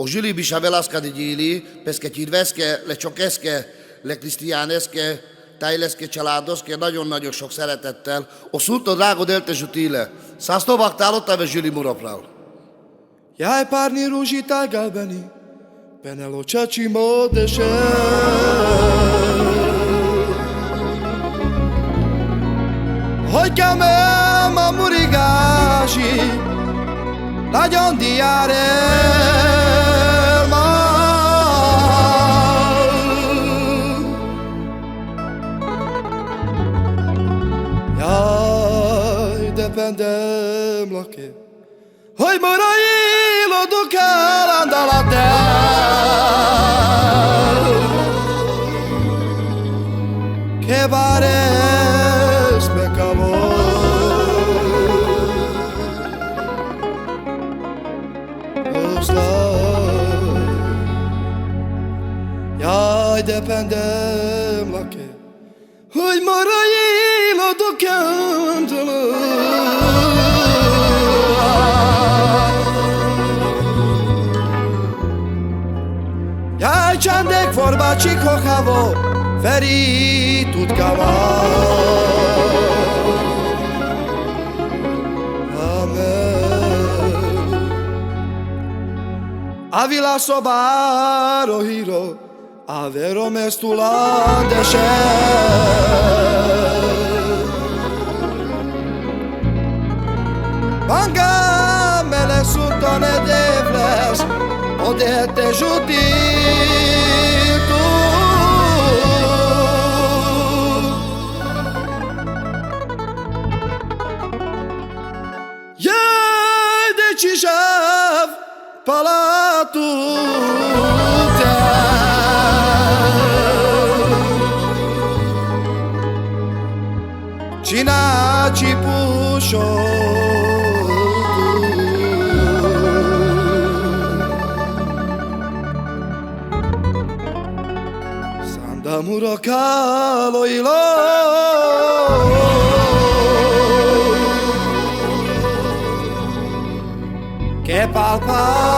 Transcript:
Aujourd'hui, Bishavelaska de Gyili, Peszke Tirveszke, Lecsokeszke, Lekrisztiáneszke, Tájleszke, Családoszke, nagyon-nagyon sok szeretettel. O szulto drágo delte žutile, szásztovaktál ott ave Gyili Muroprál. Jaj párni rúzsi tágálbeni, penelo csacsi módese. Hogy chiamem a murigási, nagyon diárel mal. Jaj, dependem lake, hogy morailo do calandalate. Que bares me acabó. Jaj, dependem lake, hogy morailo do calandalate. Jaj, csandek forba csikhochavo, feri tutkava. Amen. Avila sobaro hiro, avero mestulandese. Manga mele sutone devles, odete juditu. Jaj, de cishav palatu. Cinaci pușo. Sandamuro calo ilo. Che palpa.